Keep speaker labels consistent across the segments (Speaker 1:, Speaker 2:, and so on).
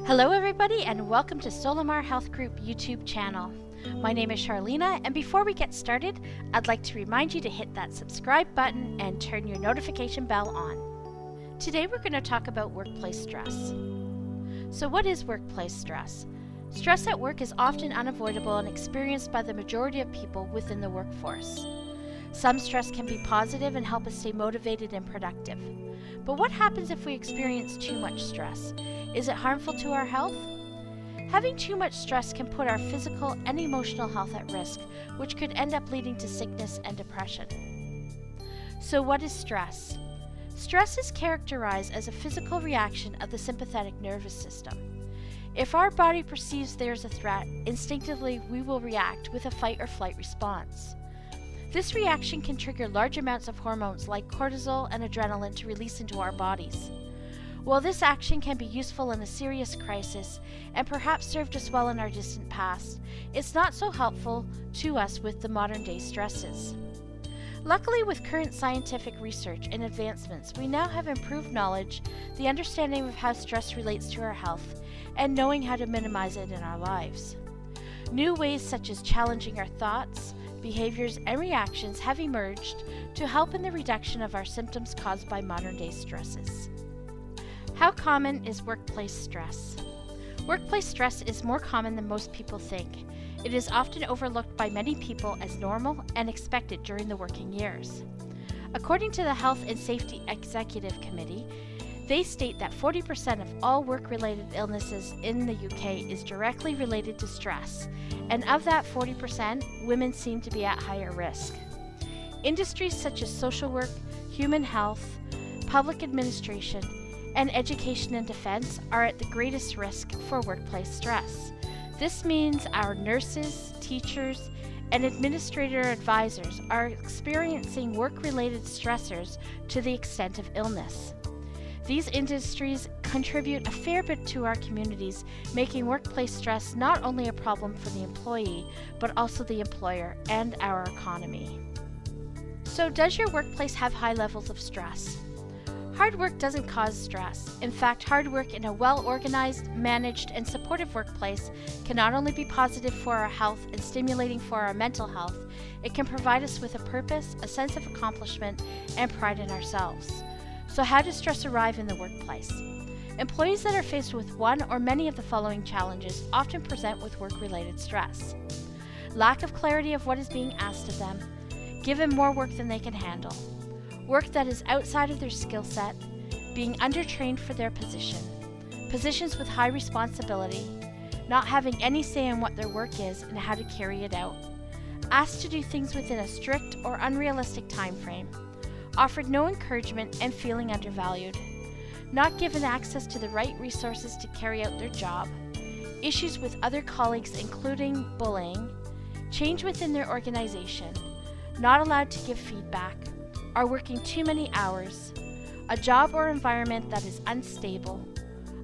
Speaker 1: Hello everybody and welcome to Solomar Health Group YouTube channel. My name is Charlena, and before we get started, I'd like to remind you to hit that subscribe button and turn your notification bell on. Today we're going to talk about workplace stress. So what is workplace stress? Stress at work is often unavoidable and experienced by the majority of people within the workforce. Some stress can be positive and help us stay motivated and productive. But what happens if we experience too much stress? Is it harmful to our health? Having too much stress can put our physical and emotional health at risk, which could end up leading to sickness and depression. So what is stress? Stress is characterized as a physical reaction of the sympathetic nervous system. If our body perceives there's a threat, instinctively we will react with a fight or flight response. This reaction can trigger large amounts of hormones like cortisol and adrenaline to release into our bodies. While this action can be useful in a serious crisis and perhaps served us well in our distant past, it's not so helpful to us with the modern day stresses. Luckily, with current scientific research and advancements, we now have improved knowledge, the understanding of how stress relates to our health, and knowing how to minimize it in our lives. New ways such as challenging our thoughts, behaviors, and reactions have emerged to help in the reduction of our symptoms caused by modern day stresses. How common is workplace stress? Workplace stress is more common than most people think. It is often overlooked by many people as normal and expected during the working years. According to the Health and Safety Executive Committee, they state that 40% of all work-related illnesses in the UK is directly related to stress, and of that 40%, women seem to be at higher risk. Industries such as social work, human health, public administration, and education and defense are at the greatest risk for workplace stress. This means our nurses, teachers, and administrator advisors are experiencing work-related stressors to the extent of illness. These industries contribute a fair bit to our communities, making workplace stress not only a problem for the employee, but also the employer and our economy. So does your workplace have high levels of stress? Hard work doesn't cause stress. In fact, hard work in a well-organized, managed, and supportive workplace can not only be positive for our health and stimulating for our mental health, it can provide us with a purpose, a sense of accomplishment, and pride in ourselves. So how does stress arrive in the workplace? Employees that are faced with one or many of the following challenges often present with work-related stress. Lack of clarity of what is being asked of them, given more work than they can handle. Work that is outside of their skill set, being undertrained for their position, positions with high responsibility, not having any say in what their work is and how to carry it out, asked to do things within a strict or unrealistic time frame, offered no encouragement and feeling undervalued, not given access to the right resources to carry out their job, issues with other colleagues including bullying, change within their organization, not allowed to give feedback, are working too many hours, a job or environment that is unstable,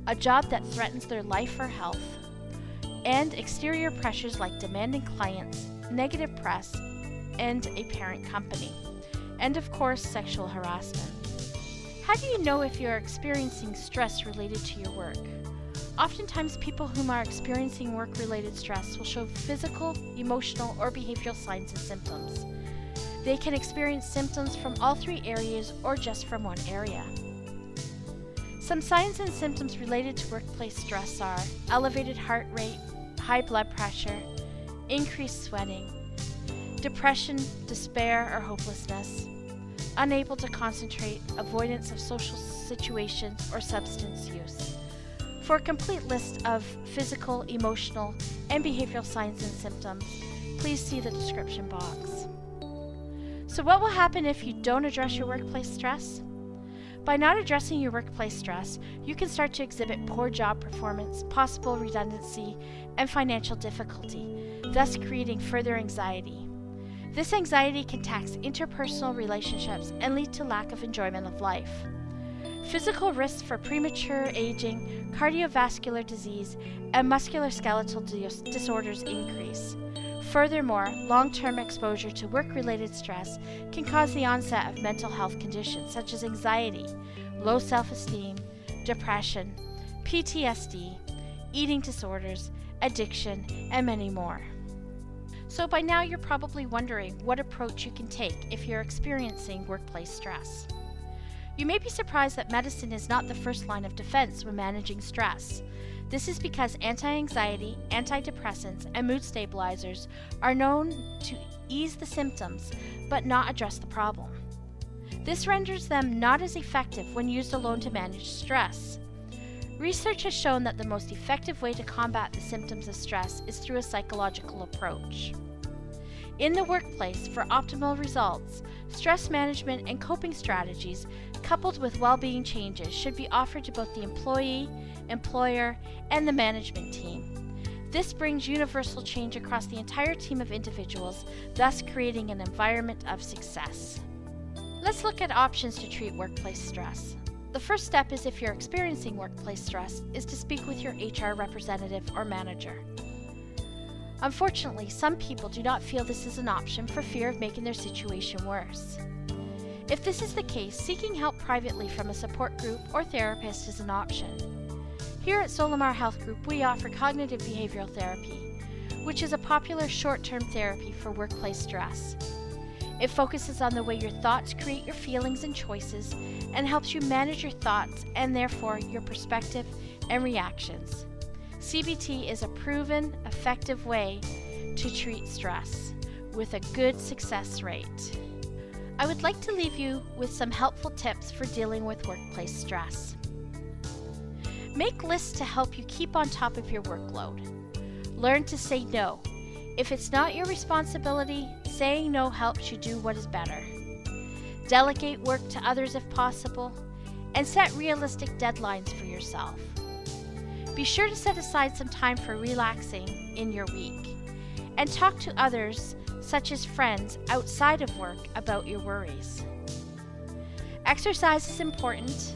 Speaker 1: a job that threatens their life or health, and exterior pressures like demanding clients, negative press, and a parent company, and of course sexual harassment. How do you know if you are experiencing stress related to your work? Oftentimes people whom are experiencing work-related stress will show physical, emotional, or behavioral signs and symptoms. They can experience symptoms from all three areas or just from one area. Some signs and symptoms related to workplace stress are elevated heart rate, high blood pressure, increased sweating, depression, despair, or hopelessness, unable to concentrate, avoidance of social situations, or substance use. For a complete list of physical, emotional, and behavioral signs and symptoms, please see the description box. So what will happen if you don't address your workplace stress? By not addressing your workplace stress, you can start to exhibit poor job performance, possible redundancy, and financial difficulty, thus creating further anxiety. This anxiety can tax interpersonal relationships and lead to lack of enjoyment of life. Physical risks for premature aging, cardiovascular disease, and musculoskeletal disorders increase. Furthermore, long-term exposure to work-related stress can cause the onset of mental health conditions such as anxiety, low self-esteem, depression, PTSD, eating disorders, addiction, and many more. So by now you're probably wondering what approach you can take if you're experiencing workplace stress. You may be surprised that medicine is not the first line of defense when managing stress. This is because anti-anxiety, antidepressants, and mood stabilizers are known to ease the symptoms but not address the problem. This renders them not as effective when used alone to manage stress. Research has shown that the most effective way to combat the symptoms of stress is through a psychological approach. In the workplace, for optimal results, stress management and coping strategies coupled with well-being changes should be offered to both the employee, employer, and the management team. This brings universal change across the entire team of individuals, thus creating an environment of success. Let's look at options to treat workplace stress. The first step is, if you're experiencing workplace stress, is to speak with your HR representative or manager. Unfortunately, some people do not feel this is an option for fear of making their situation worse. If this is the case, seeking help privately from a support group or therapist is an option. Here at Solimar Health Group, we offer cognitive behavioral therapy, which is a popular short-term therapy for workplace stress. It focuses on the way your thoughts create your feelings and choices and helps you manage your thoughts and therefore your perspective and reactions. CBT is a proven, effective way to treat stress with a good success rate. I would like to leave you with some helpful tips for dealing with workplace stress. Make lists to help you keep on top of your workload. Learn to say no. If it's not your responsibility, saying no helps you do what is better. Delegate work to others if possible, and set realistic deadlines for yourself. Be sure to set aside some time for relaxing in your week, and talk to others, such as friends outside of work, about your worries. Exercise is important.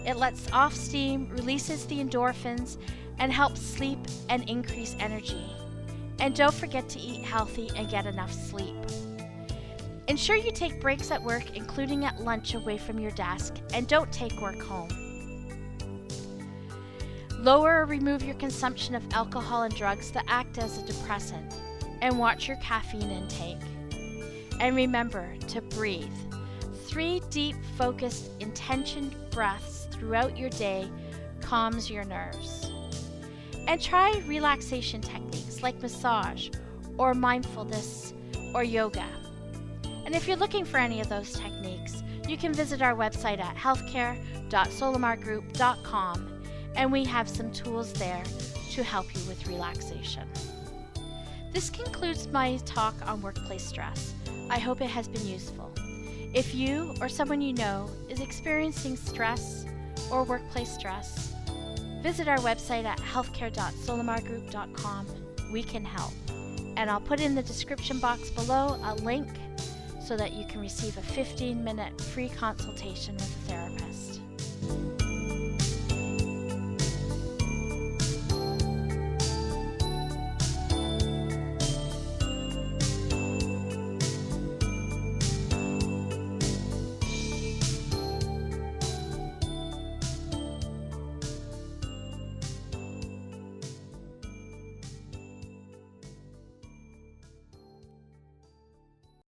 Speaker 1: It lets off steam, releases the endorphins, and helps sleep and increase energy. And don't forget to eat healthy and get enough sleep. Ensure you take breaks at work, including at lunch, away from your desk, and don't take work home. Lower or remove your consumption of alcohol and drugs that act as a depressant, and watch your caffeine intake. And remember to breathe. 3 deep, focused, intentioned breaths throughout your day calms your nerves. And try relaxation techniques like massage or mindfulness or yoga. And if you're looking for any of those techniques, you can visit our website at healthcare.solimargroup.com, and we have some tools there to help you with relaxation. This concludes my talk on workplace stress. I hope it has been useful. If you or someone you know is experiencing stress or workplace stress, visit our website at healthcare.solimargroup.com. We can help. And I'll put in the description box below a link so that you can receive a 15-minute free consultation with a therapist.